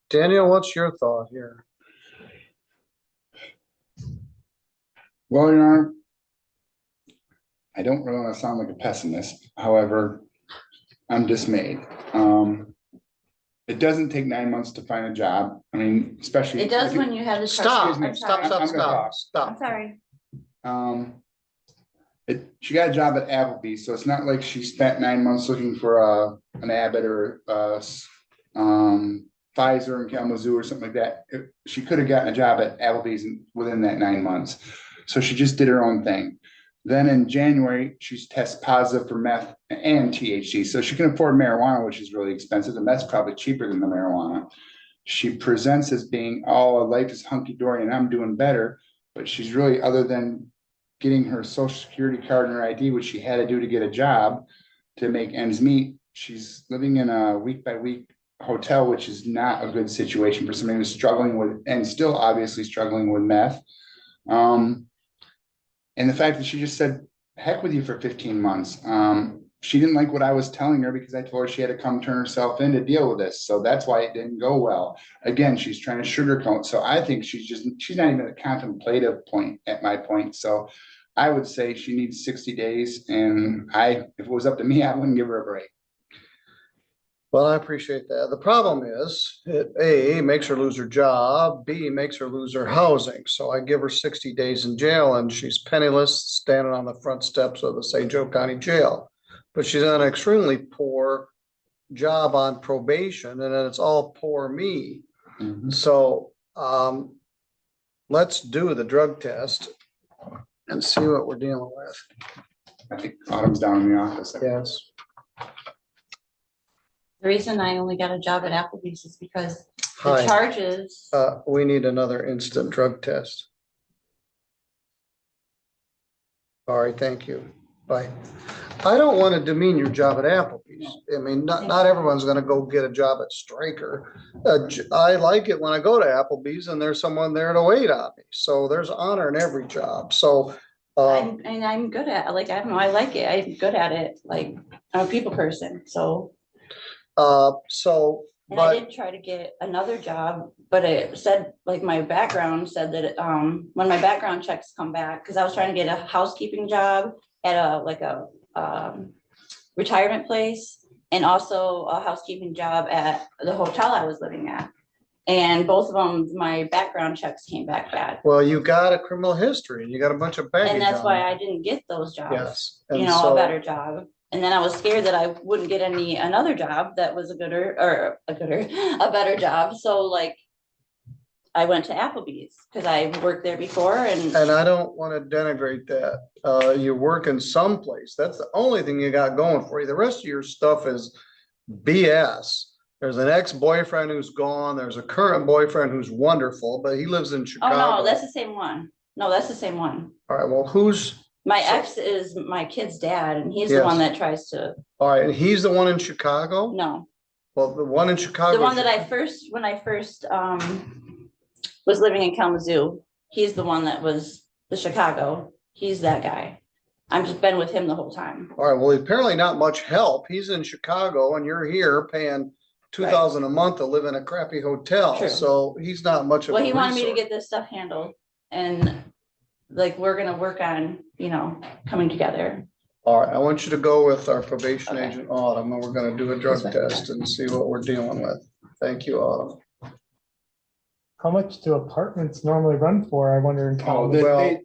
Daniel, what's your thought here? Well, Your Honor, I don't really want to sound like a pessimist. However, I'm dismayed. It doesn't take 9 months to find a job. I mean, especially. It does when you have the. Stop, I'm sorry. stop. I'm sorry. She got a job at Applebee's, so it's not like she spent 9 months looking for an Abbott or Pfizer in Kalamazoo or something like that. She could have gotten a job at Applebee's within that 9 months. So she just did her own thing. Then in January, she's tested positive for meth and THC. So she can afford marijuana, which is really expensive. The meth's probably cheaper than the marijuana. She presents as being, oh, life is hunky-dory and I'm doing better. But she's really, other than getting her social security card and her ID, which she had to do to get a job to make ends meet, she's living in a week-by-week hotel, which is not a good situation for somebody who's struggling with, and still obviously struggling with meth. And the fact that she just said, heck with you for 15 months. She didn't like what I was telling her because I told her she had to come turn herself in to deal with this. So that's why it didn't go well. Again, she's trying to sugarcoat. So I think she's not even at a contemplative point at my point. So I would say she needs 60 days. And if it was up to me, I wouldn't give her a break. Well, I appreciate that. The problem is it A, makes her lose her job, B, makes her lose her housing. So I give her 60 days in jail and she's penniless, standing on the front steps of the St. Joe County Jail. But she's on an extremely poor job on probation, and then it's all poor me. Mm-hmm. So let's do the drug test and see what we're dealing with. I think Autumn's down in the office. Yes. The reason I only got a job at Applebee's is because the Hi. charges. We need another instant drug test. All right, thank you. Bye. I don't want to demean your job at Applebee's. I mean, not everyone's going to go get a job at Stryker. I like it when I go to Applebee's and there's someone there to wait on me. So there's honor in every job. So I'm good at, like, I don't know, I like it. I'm good at it. Like, I'm a people person, so. And I did try to get another job, but it said, like, my background said that when my background checks come back, because I was trying to get a housekeeping job at a retirement place, and also a housekeeping job at the hotel I was living at. And both of them, my background checks came back bad. Well, you got a criminal history and you got a bunch of baggage. And that's why I didn't get those jobs. Yes. And a better job. And then I was scared that I wouldn't get another job that was a better job. So, like, I went to Applebee's because I worked there before. And I don't want to denigrate that. You work in some place. That's the only thing you got going for you. The rest of your stuff is BS. There's an ex-boyfriend who's gone. There's a current boyfriend who's wonderful, but he lives in Chicago. Oh, no, that's the same one. No, that's the same one. All right, well, my ex is my kid's dad, and he's the one that tries to. All right, and he's the one in Chicago? No. Well, the one in Chicago. The one that when I first was living in Kalamazoo, he's the one that was the Chicago. He's that guy. I've just been with him the whole time. All right, well, apparently not much help. He's in Chicago and you're here paying $2,000 a month to live in a crappy hotel, True. so he's not much of a Well, he wanted me to resource. get this stuff handled and like, we're gonna work on, coming together. All right, I want you to go with our probation Okay. agent, Autumn, and we're gonna do a drug Yes, ma'am. test and see what we're dealing with. Thank you, Autumn. How much do apartments normally run for? I wonder in Oh, county.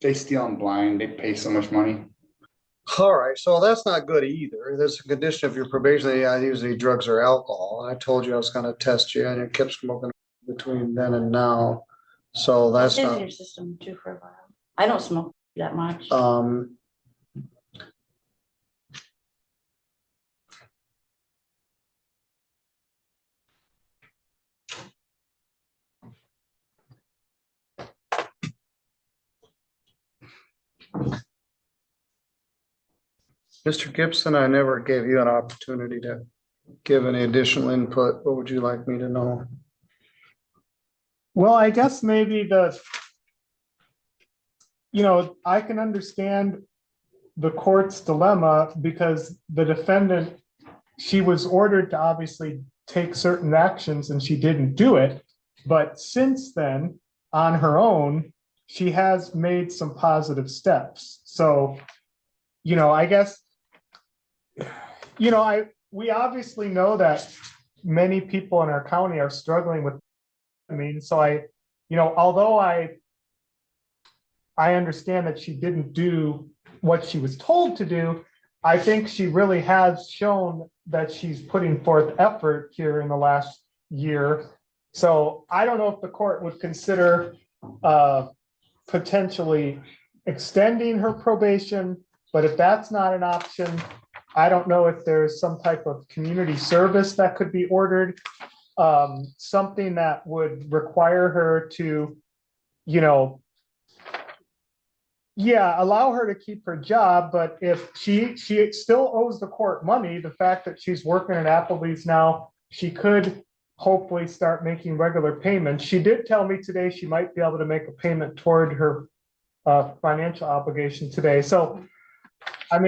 they steal them blind. They pay so much money. All right, so that's not good either. There's a condition of your probation that you gotta use any drugs or alcohol. I told you I was gonna test you and you kept smoking between then and now. So that's It's in not, your system too for a while. I don't smoke that much. Mr. Gibson, I never gave you an opportunity to give any additional input. What would you like me to know? Well, I guess maybe I can understand the court's dilemma because the defendant, she was ordered to obviously take certain actions and she didn't do it. But since then, on her own, she has made some positive steps. So, I guess, we obviously know that many people in our county are struggling with, so although I understand that she didn't do what she was told to do, I think she really has shown that she's putting forth effort here in the last year. So I don't know if the court would consider potentially extending her probation, but if that's not an option, I don't know if there's some type of community service that could be ordered, something that would require her to, allow her to keep her job, but if she still owes the court money, the fact that she's working at Applebee's now, she could hopefully start making regular payments. She did tell me today she might be able to make a payment toward her financial obligation today. So, I'm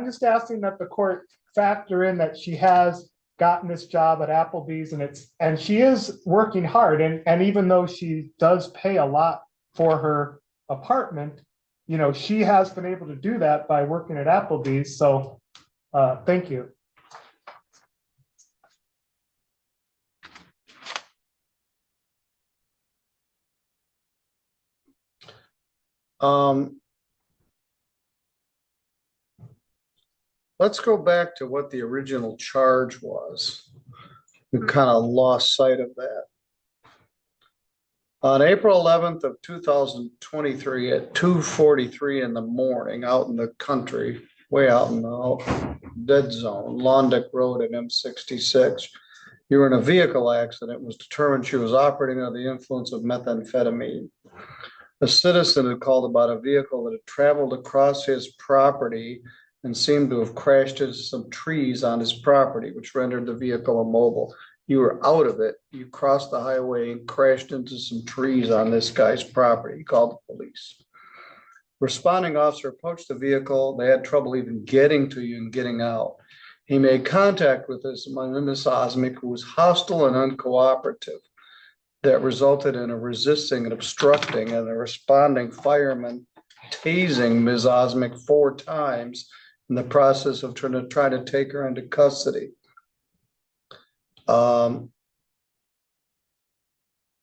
just asking that the court factor in that she has gotten this job at Applebee's and she is working hard. And even though she does pay a lot for her apartment, she has been able to do that by working at Applebee's. So, thank you. Let's go back to what the original charge was. We kind of lost sight of that. On April 11th of 2023 at 2:43 in the morning, out in the country, way out in the dead zone, Londick Road and M66, you were in a vehicle accident. It was determined she was operating under the influence of methamphetamine. A citizen had called about a vehicle that had traveled across his property and seemed to have crashed into some trees on his property, which rendered the vehicle immobile. You were out of it. You crossed the highway and crashed into some trees on this guy's property. He called the police. Responding officer approached the vehicle. They had trouble even getting to you and getting out. He made contact with Ms. Osmick, who was hostile and uncooperative. That resulted in a resisting and obstructing, and a responding fireman tasing Ms. Osmick 4 times in the process of trying to take her into custody.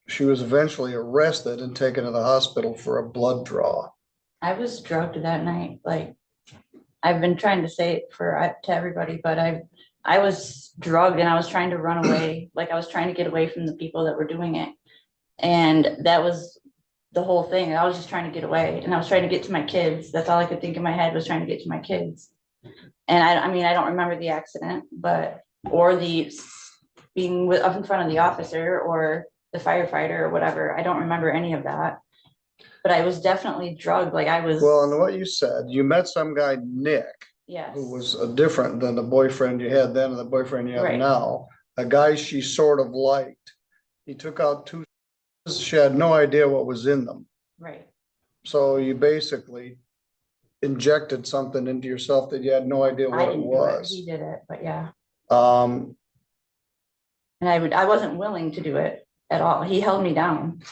She was eventually arrested and taken to the hospital for a blood draw. I was drugged that night. Like, I've been trying to say it to everybody, but I was drugged and I was trying to run away. Like, I was trying to get away from the people that were doing it. And that was the whole thing. I was just trying to get away, and I was trying to get to my kids. That's all I could think in my head, was trying to get to my kids. And I don't remember the accident, or the being up in front of the officer or the firefighter or whatever. I don't remember any of that, but I was definitely drugged. Like, I was. Well, and what you said, you met some guy, Nick, Yes. who was different than the boyfriend you had then and the boyfriend you have Right. now. A guy she sort of liked. He took out 2. She had no idea what was in them. Right. So you basically injected something into yourself that you had no idea what it was. He did it, but yeah. And I wasn't willing to do it at all. He held me down.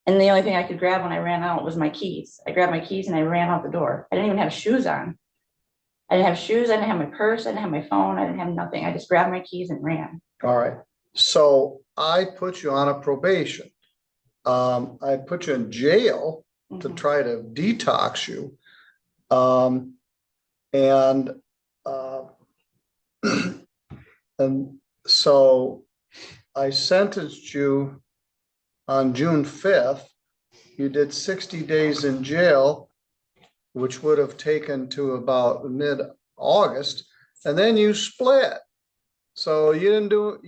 And the only thing I could grab when I ran out was my keys. I grabbed my keys and I ran out the door. I didn't even have shoes on. I didn't have shoes, I didn't have my purse, I didn't have my phone, I didn't have nothing. I just grabbed my keys and ran. All right, so I put you on a probation. I put you in jail to try to detox you. And so I sentenced you on June 5th. You did 60 days in jail, which would have taken to about mid-August, and then you split. So you didn't do,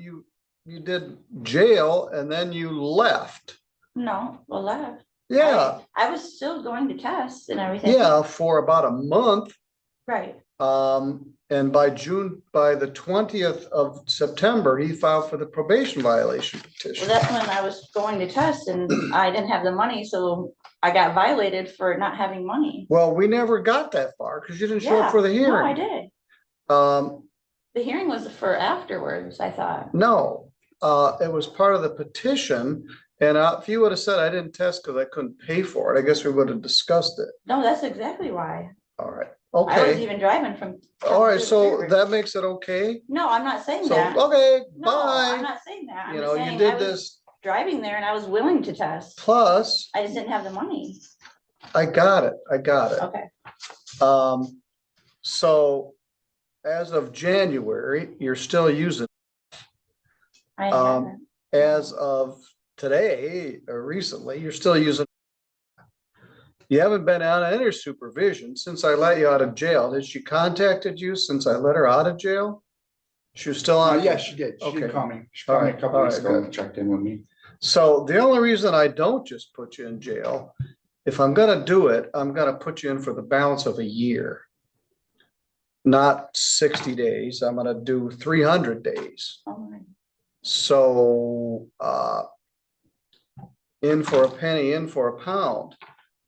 you did jail and then you left. No, well, left. Yeah. I was still going to tests and everything. Yeah, for about a month. Right. And by the 20th of September, he filed for the probation violation petition. Well, that's when I was going to test and I didn't have the money, so I got violated for not having money. Well, we never got that far because you didn't show up for the hearing. No, I did. The hearing was for afterwards, I thought. No, it was part of the petition. And if you would have said I didn't test because I couldn't pay for it, I guess we would have discussed it. No, that's exactly why. All right. I was Okay. even driving from. All right. So that makes it okay. No, I'm not saying So, that. okay, No, bye. I'm not saying that. I'm You just know, you saying did I was this. driving there and I was willing to test. Plus, I just didn't have the money. I got it. Okay. So as of January, you're still using. I haven't. As of today or recently, you're still using. You haven't been on any supervision since I let you out of jail. Has she contacted you since I let her out of jail? She was still on? Yeah, she did. She Okay. did call me. She called me a couple weeks ago and checked in with me. So the only reason I don't just put you in jail, if I'm gonna do it, I'm gonna put you in for the balance of a year. Not 60 days. I'm gonna do 300 days. Oh my. So in for a penny, in for a pound.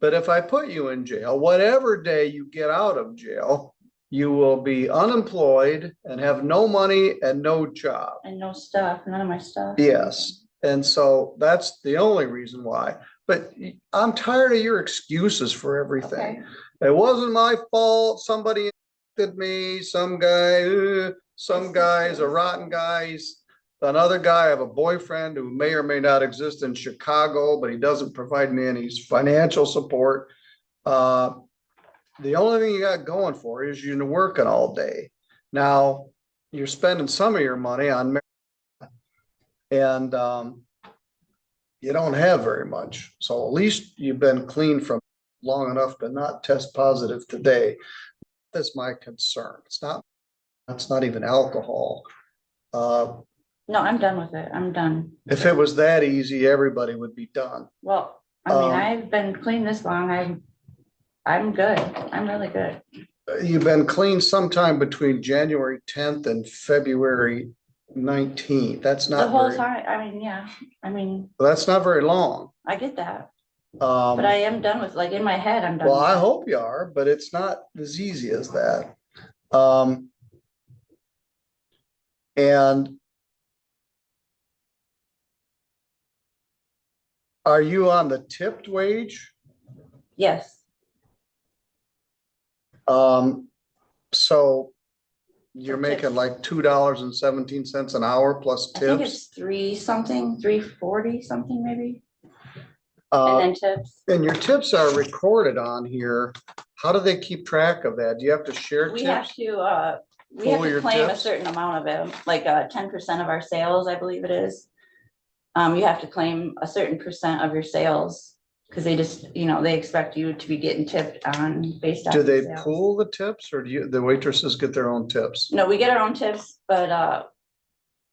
But if I put you in jail, whatever day you get out of jail, you will be unemployed and have no money and no job. And no stuff, none of my stuff. Yes. And so that's the only reason why. But I'm tired of your excuses for everything. Okay. It wasn't my fault. Somebody did me, some guy is a rotten guy. Another guy, I have a boyfriend who may or may not exist in Chicago, but he doesn't provide me any financial support. The only thing you got going for is you're working all day. Now you're spending some of your money on and you don't have very much. So at least you've been clean from long enough to not test positive today. That's my concern. It's not even alcohol. No, I'm done with it. I'm done. If it was that easy, everybody would be done. Well, I mean, I've been clean this long. I'm good. I'm really good. You've been clean sometime between January 10th and February 19th. That's not the whole very, time. I mean, yeah. I mean, that's not very long. I get that. But I am done with, like, in my head, I'm done. Well, with I it. hope you are, but it's not as easy as that. And are you on the tipped wage? Yes. So you're For making tips. like $2.17 an hour plus I think tips? it's 340 something maybe. And then tips. And your tips are recorded on here. How do they keep track of that? Do you have to share We have tips? to, Pull your claim a tips? certain amount of it, like 10% of our sales, I believe it is. You have to claim a certain percent of your sales because they just, they expect you to be getting tipped on based on. Do they sales. pool the tips or do the waitresses get their own tips? No, we get our own tips, but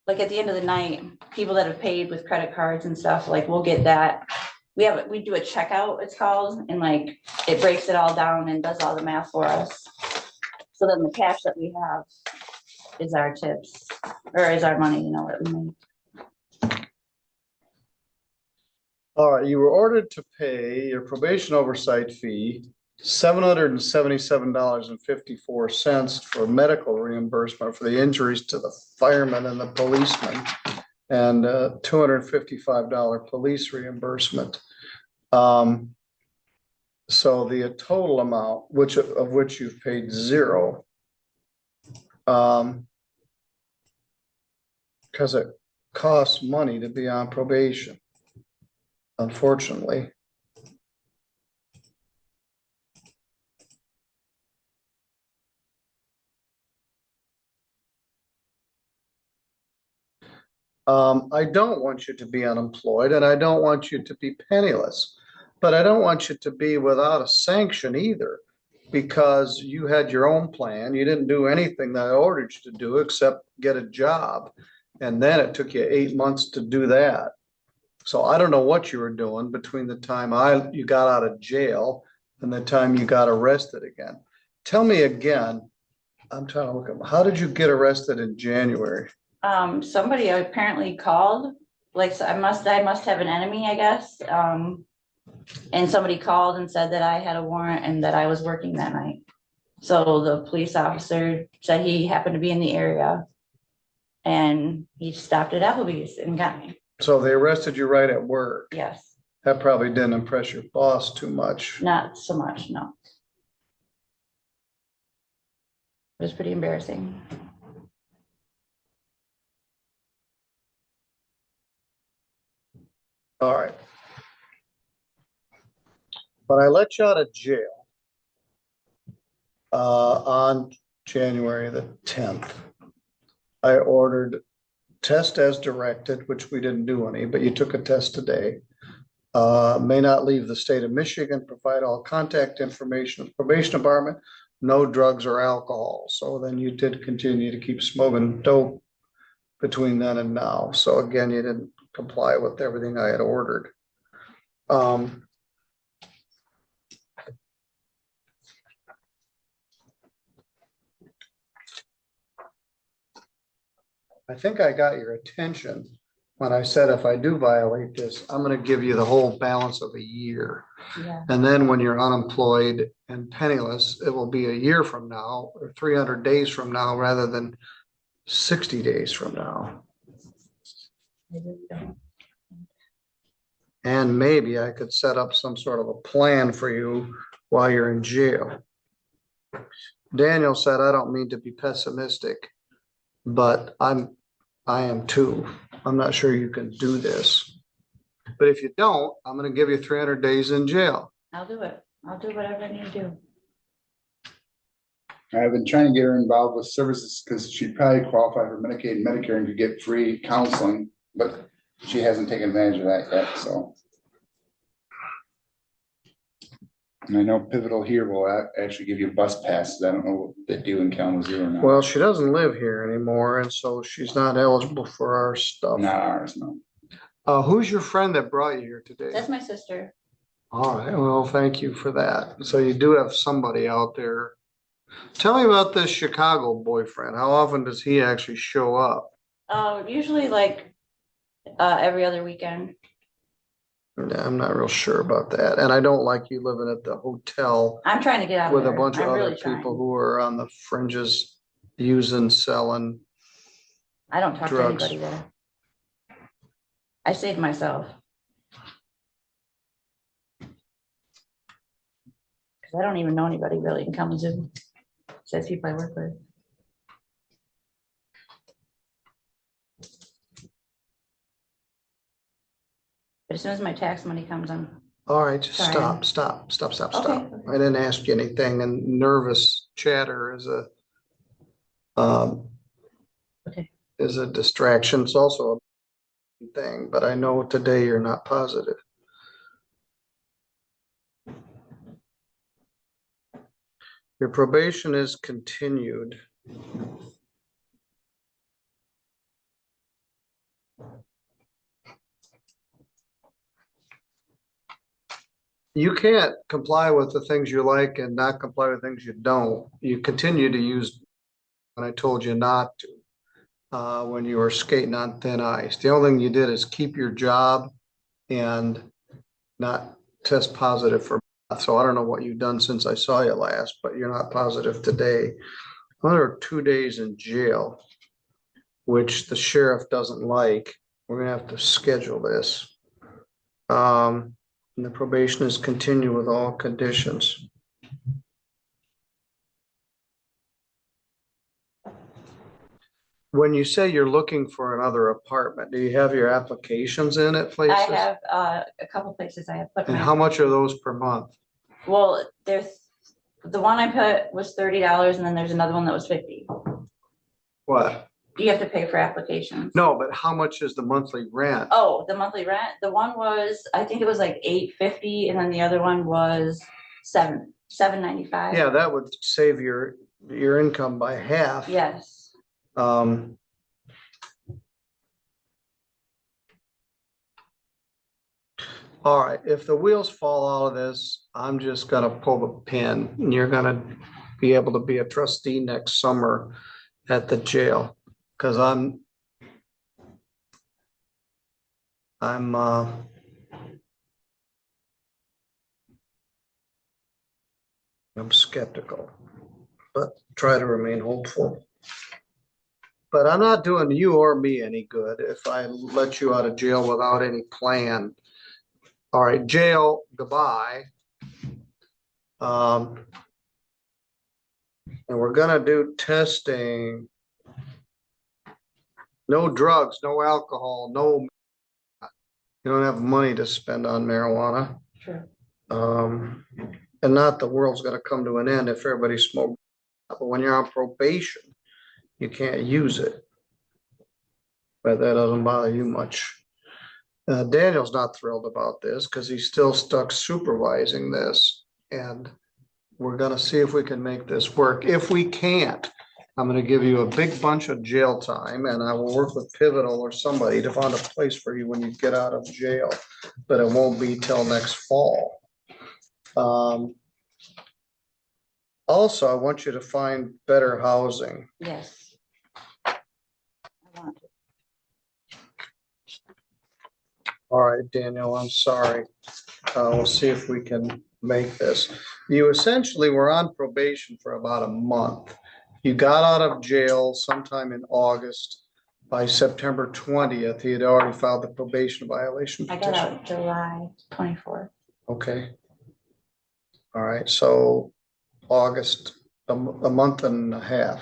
like at the end of the night, people that have paid with credit cards and stuff, like we'll get that. We do a checkout, it's called, and like it breaks it all down and does all the math for us. So then the cash that we have is our tips, or is our money, that we make. All right, you were ordered to pay your probation oversight fee $777.54 for medical reimbursement for the injuries to the firemen and the policemen, and $255 police reimbursement. So the total amount, of which you've paid zero, because it costs money to be on probation, unfortunately. I don't want you to be unemployed, and I don't want you to be penniless, but I don't want you to be without a sanction either, because you had your own plan. You didn't do anything that I ordered you to do except get a job. And then it took you 8 months to do that. So I don't know what you were doing between the time you got out of jail and the time you got arrested again. Tell me again, I'm trying to look up, how did you get arrested in January? Somebody apparently called, like, so I must have an enemy, I guess. And somebody called and said that I had a warrant and that I was working that night. So the police officer said he happened to be in the area and he stopped at Applebee's and got me. So they arrested you right at work? Yes. That probably didn't impress your boss too much. Not so much, no. It was pretty embarrassing. All right. But I let you out of jail on January the 10th. I ordered test as directed, which we didn't do any, but you took a test today. May not leave the state of Michigan, provide all contact information of the probation department, no drugs or alcohol. So then you did continue to keep smoking dope between then and now. So again, you didn't comply with everything I had ordered. I think I got your attention when I said if I do violate this, I'm going to give you the whole balance of a year. Yeah. And then when you're unemployed and penniless, it will be a year from now or 300 days from now rather than 60 days from now. And maybe I could set up some sort of a plan for you while you're in jail. Daniel said, I don't mean to be pessimistic, but I am too. I'm not sure you can do this. But if you don't, I'm going to give you 300 days in jail. I'll do it. I'll do whatever I need to do. I've been trying to get her involved with services because she'd probably qualify for Medicaid and Medicare and could get free counseling, but she hasn't taken advantage of that yet, so. And I know Pivotal here will actually give you bus passes. I don't know what they do in Kalamazoo or not. Well, she doesn't live here anymore, and so she's not eligible for our stuff. Not ours, no. Who's your friend that brought you here today? That's my sister. All right, well, thank you for that. So you do have somebody out there. Tell me about this Chicago boyfriend. How often does he actually show up? Usually like every other weekend. I'm not real sure about that. And I don't like you living at the hotel. I'm trying to get out with of a bunch of I'm other really people trying. who are on the fringes using, selling. I don't talk drugs. to anybody there. I stay to myself. Because I don't even know anybody really in Kalamazoo. Besides people I work with. But as soon as my tax money comes, I'm All right, just sorry. stop. Okay. I didn't ask you anything, and nervous chatter is a Okay. is a distraction. It's also a thing, but I know today you're not positive. Your probation is continued. You can't comply with the things you like and not comply with things you don't. You continue to use when I told you not to, when you were skating on thin ice. The only thing you did is keep your job and not test positive for So I don't know what you've done since I saw you last, but you're not positive today. Another 2 days in jail, which the sheriff doesn't like. We're gonna have to schedule this. And the probation is continue with all conditions. When you say you're looking for another apartment, do you have your applications in at places? I have a couple places I have put And my. how much are those per month? Well, there's, the one I put was $30 and then there's another one that was 50. What? You have to pay for applications. No, but how much is the monthly rent? Oh, the monthly rent, the one was, I think it was like $850 and then the other one was $795. Yeah, that would save your income by half. Yes. All right, if the wheels fall out of this, I'm just gonna pull the pin and you're gonna be able to be a trustee next summer at the jail. Cause I'm skeptical, but try to remain hopeful. But I'm not doing you or me any good if I let you out of jail without any plan. All right, jail, goodbye. And we're gonna do testing. No drugs, no alcohol, no. You don't have money to spend on marijuana. Sure. And not the world's gonna come to an end if everybody smokes. But when you're on probation, you can't use it. But that doesn't bother you much. Daniel's not thrilled about this because he's still stuck supervising this. And we're gonna see if we can make this work. If we can't, I'm gonna give you a big bunch of jail time and I will work with Pivotal or somebody to find a place for you when you get out of jail. But it won't be till next fall. Also, I want you to find better housing. Yes. I want it. All right, Daniel, I'm sorry. We'll see if we can make this. You essentially were on probation for about a month. You got out of jail sometime in August. By September 20th, he had already filed the probation violation I petition. got out July 24th. Okay. All right, so August, a month and a half.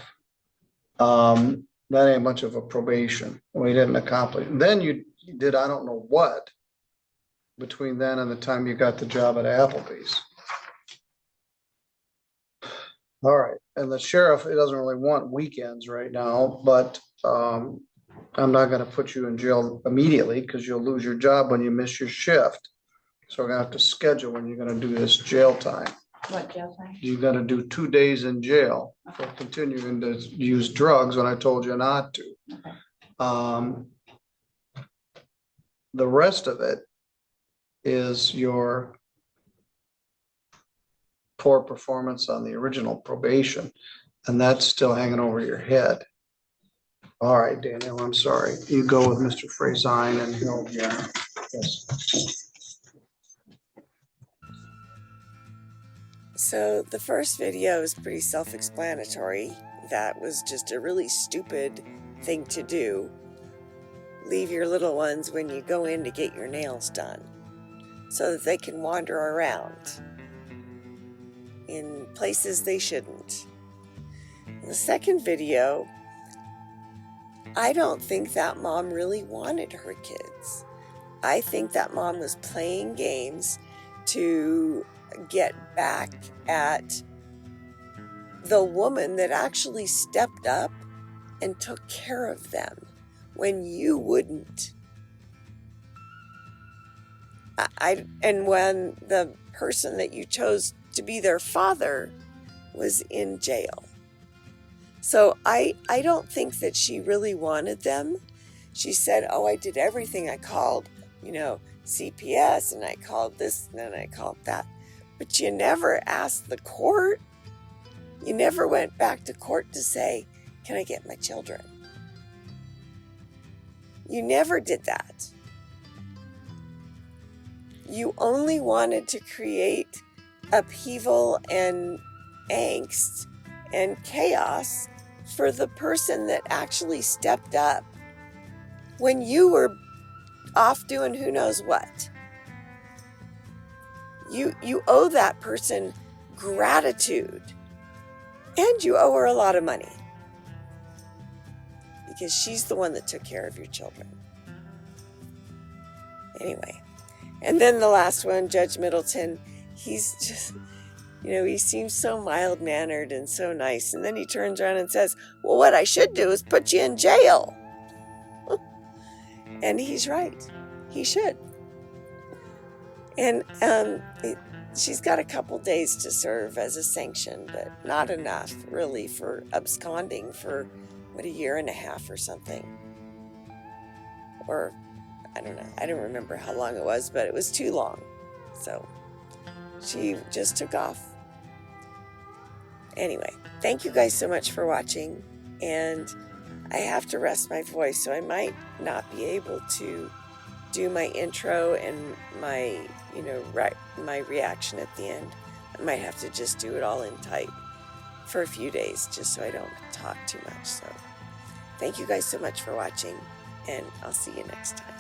That ain't much of a probation. We didn't accomplish. Then you did, I don't know what, between then and the time you got the job at Applebee's. All right, and the sheriff, he doesn't really want weekends right now, but I'm not gonna put you in jail immediately because you'll lose your job when you miss your shift. So we're gonna have to schedule when you're gonna do this jail time. What jail time? You're gonna do 2 days in jail for continuing to use drugs when I told you not to. Okay. The rest of it is your poor performance on the original probation, and that's still hanging over your head. All right, Daniel, I'm sorry. You go with Mr. Frazine and he'll, yeah, yes. So the first video is pretty self-explanatory. That was just a really stupid thing to do. Leave your little ones when you go in to get your nails done so that they can wander around in places they shouldn't. In the second video, I don't think that mom really wanted her kids. I think that mom was playing games to get back at the woman that actually stepped up and took care of them when you wouldn't. And when the person that you chose to be their father was in jail. So I don't think that she really wanted them. She said, oh, I did everything. I called, CPS, and I called this, and then I called that. But you never asked the court. You never went back to court to say, can I get my children? You never did that. You only wanted to create upheaval and angst and chaos for the person that actually stepped up when you were off doing who knows what. You owe that person gratitude, and you owe her a lot of money because she's the one that took care of your children. Anyway, and then the last one, Judge Middleton, he's just, he seems so mild-mannered and so nice, and then he turns around and says, well, what I should do is put you in jail. And he's right. He should. And she's got a couple days to serve as a sanction, but not enough, really, for absconding for, a year and a half or something. Or, I don't know. I don't remember how long it was, but it was too long. So she just took off. Anyway, thank you guys so much for watching. And I have to rest my voice, so I might not be able to do my intro and my, my reaction at the end. I might have to just do it all in type for a few days, just so I don't talk too much. So thank you guys so much for watching, and I'll see you next time.